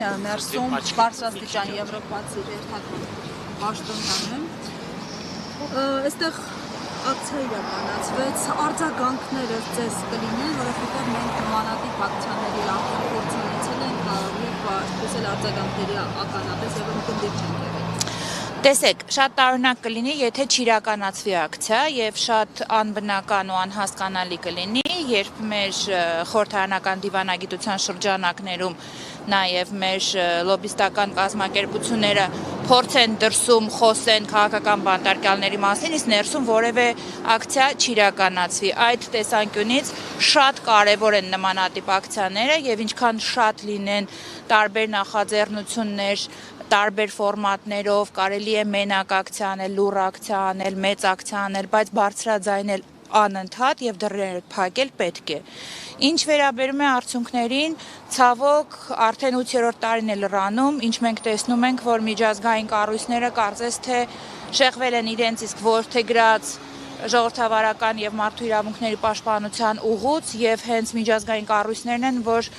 Ներսում բարձրաստիճան եվրոպացի երթական պաշտոնյան եմ։ Այստեղ ակցիա իրականացվեց, արձագանքները ձեզ կլինեն, որովհետև մենք նմանատիպ ակցիաների արդեն փորձ ունեցել ենք եւ այսպես էլ արձագանքների ականատես եւ ընդդիմադիր չենք եղել։ Տեսեք, շատ տարօրինակ կլինի, եթե չիրականացվի ակցիա եւ շատ անբնական ու անհասկանալի կլինի, երբ մեր խորհրդարանական դիվանագիտության շրջանակներում նաեւ մեր լոբիստական կազմակերպությունները փորձեն դրսում խոսեն քաղաքական բանտարկյալների մասին, իսկ ներսում որևէ ակցիա չիրականացվի։ Այդ տեսանկյունից շատ կարեւոր են նմանատիպ ակցիաները եւ ինչքան շատ լինեն տարբեր նախաձեռնություններ տարբեր ֆորմատներով, կարելի է մենակ ակցիա անել, լուռ ակցիա անել, մեծ ակցիա անել, բայց բարձրաձայնել անընդհատ եւ դռներ փակել պետք է։ Ինչ վերաբերում է արդյունքներին, ցավոք արդեն 8-րդ տարին է լրանում, ինչ մենք տեսնում ենք, որ միջազգային կառույցները կարծես թե շեղվել են իրենց իսկ որդեգրած ժողովրդավարական եւ մարդու իրավունքների պաշտպանության ուղուց եւ հենց միջազգային կառույցներն են, որ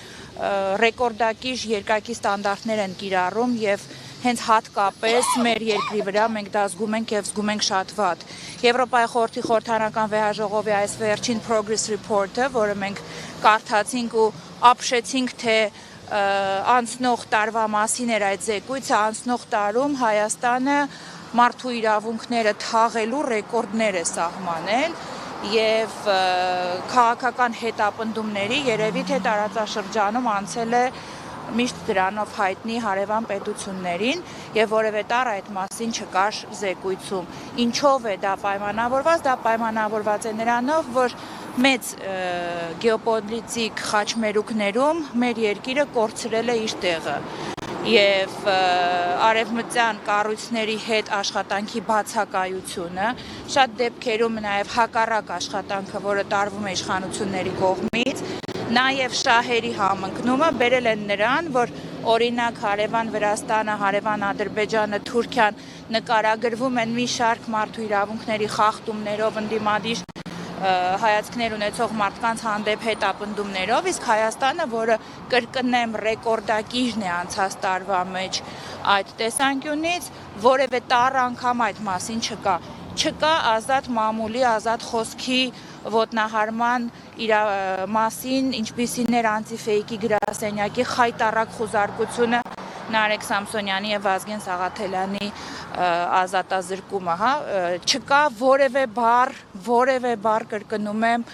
ռեկորդակիր երկակի ստանդարտներ են կիրառում եւ հենց հատկապես մեր երկրի վրա մենք դա զգում ենք եւ զգում ենք շատ վատ։ Եվրոպայի խորհրդի խորհրդարանական վեհաժողովի այս վերջին Progress Report-ը, որը մենք կարդացինք ու ապշեցինք, թե անցնող տարվա մասին էր այդ զեկույցը, անցնող տարում Հայաստանը մարդու իրավունքները թաղելու ռեկորդներ է սահմանել եւ քաղաքական հետապնդումների երևի թե տարածաշրջանում անցել է միշտ դրանով հայտնի հարևան պետություններին եւ որևէ տառ այդ մասին չկար զեկույցում։ Ինչով է դա պայմանավորված։ Դա պայմանավորված է նրանով, որ մեծ գեոպոլիտիկ խաչմերուկներում մեր երկիրը կորցրել է իր տեղը եւ արևմտյան կառույցների հետ աշխատանքի բացակայությունը, շատ դեպքերում նաեւ հակառակ աշխատանքը, որը տարվում է իշխանությունների կողմից, նաեւ շահերի համընկնումը բերել են նրան, որ օրինակ հարևան Վրաստանը, հարևան Ադրբեջանը, Թուրքիան նկարագրվում են մի շարք մարդու իրավունքների խախտումներով, ընդդիմադիր հայացքներ ունեցող մարդկանց հանդեպ հետապնդումներով, իսկ Հայաստանը, որը կրկնեմ ռեկորդակիրն է անցած տարվա մեջ այդ տեսանկյունից, որևէ տառ անգամ այդ մասին չկա։ Չկա ազատ մամուլի, ազատ խոսքի ոտնահարման մասին, ինչպիսին էր անտիֆեյքի գրասենյակի խայտառակ խուզարկությունը Նարեկ Սամսոնյանի եւ Վազգեն Սաղաթելյանի ազատազրկումը, չկա որևէ բառ կրկնում եմ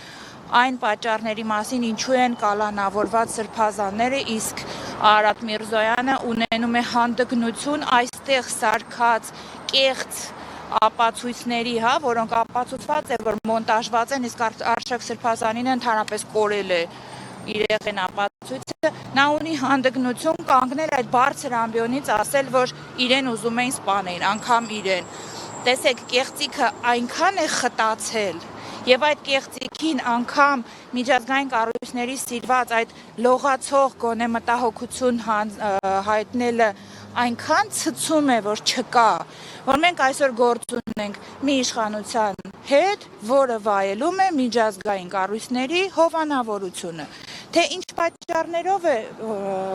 այն պատճառների մասին, ինչու են կալանավորված սրբազանները, իսկ Արադ Միրզոյանը ունենում է հանդգնություն այստեղ սարքած կեղծ ապացույցների, որոնք ապացուցված է, որ մոնտաժված են, իսկ Արշակ Սրբազանին ընդհանրապես կորել է իրեղեն ապացույցը, նա ունի հանդգնություն կանգնել այդ բարձր ամբիոնից ասել, որ իրեն ուզում էին սպանել, անգամ իրեն։ Տեսեք, կեղծիքը այնքան է խտացել եւ այդ կեղծիքին անգամ միջազգային կառույցների սիրված այդ լողացող գոնե մտահոգություն հայտնելը այնքան ցցում է, որ չկա, որ մենք այսօր գործ ունենք մի իշխանության հետ, որը վայելում է միջազգային կառույցների հովանավորությունը։ Թե ինչ պատճառներով է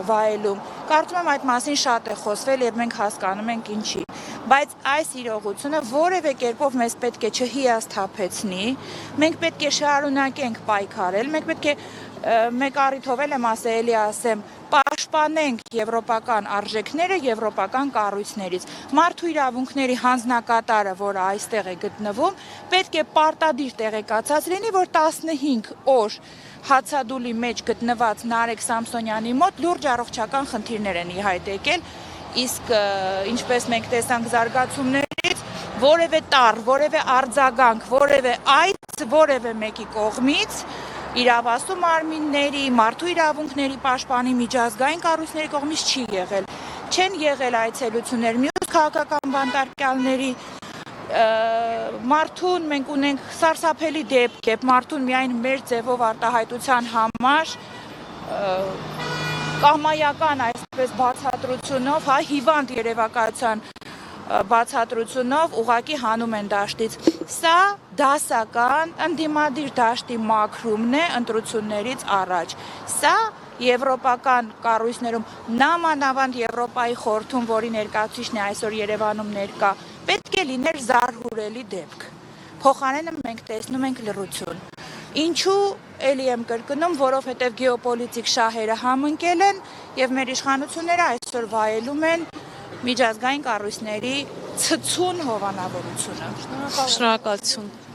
վայելում, կարծում եմ այդ մասին շատ է խոսվել եւ մենք հասկանում ենք ինչի, բայց այս իրողությունը որևէ կերպով մեզ պետք է չհիասթափեցնի, մենք պետք է շարունակենք պայքարել, մենք պետք է մեկ առիթով եմ ասեմ, պաշտպանենք եվրոպական արժեքները եվրոպական կառույցներից։ Մարդու իրավունքների հանձնակատարը, որը այստեղ է գտնվում, պետք է պարտադիր տեղեկացած լինի, որ 15 օր հացադուլի մեջ գտնված Նարեկ Սամսոնյանի մոտ լուրջ առողջական խնդիրներ են ի հայտ եկել, իսկ ինչպես մենք տեսանք զարգացումներից, որևէ տառ, որևէ արձագանք, որևէ այց, որևէ մեկի կողմից իրավասու մարմինների, մարդու իրավունքների պաշտպանի միջազգային կառույցների կողմից չի եղել։ Չեն եղել այցելություններ մյուս քաղաքական բանտարկյալների, մարդուն մենք ունենք սարսափելի դեպք է, մարդուն միայն մեր ձևով արտահայտության համար կամայական այսպես բացատրությունով, հիվանդ երևակայության բացատրությունով ուղղակի հանում են դաշտից։ Սա դասական ընդդիմադիր դաշտի մաքրումն է ընտրություններից առաջ։ Սա եվրոպական կառույցներում, նամանավանդ Եվրոպայի խորհրդում, որի ներկայացուցիչն է այսօր Երևանում ներկա, պետք է լիներ զարհուրելի դեպք։ Փոխարենը մենք տեսնում ենք լռություն։ Ինչու էլի եմ կրկնում, որովհետև գեոպոլիտիկ շահերը համընկել են եւ մեր իշխանությունները այսօր վայելում են միջազգային կառույցների ցցուն հովանավորությունը։ Շնորհակալություն։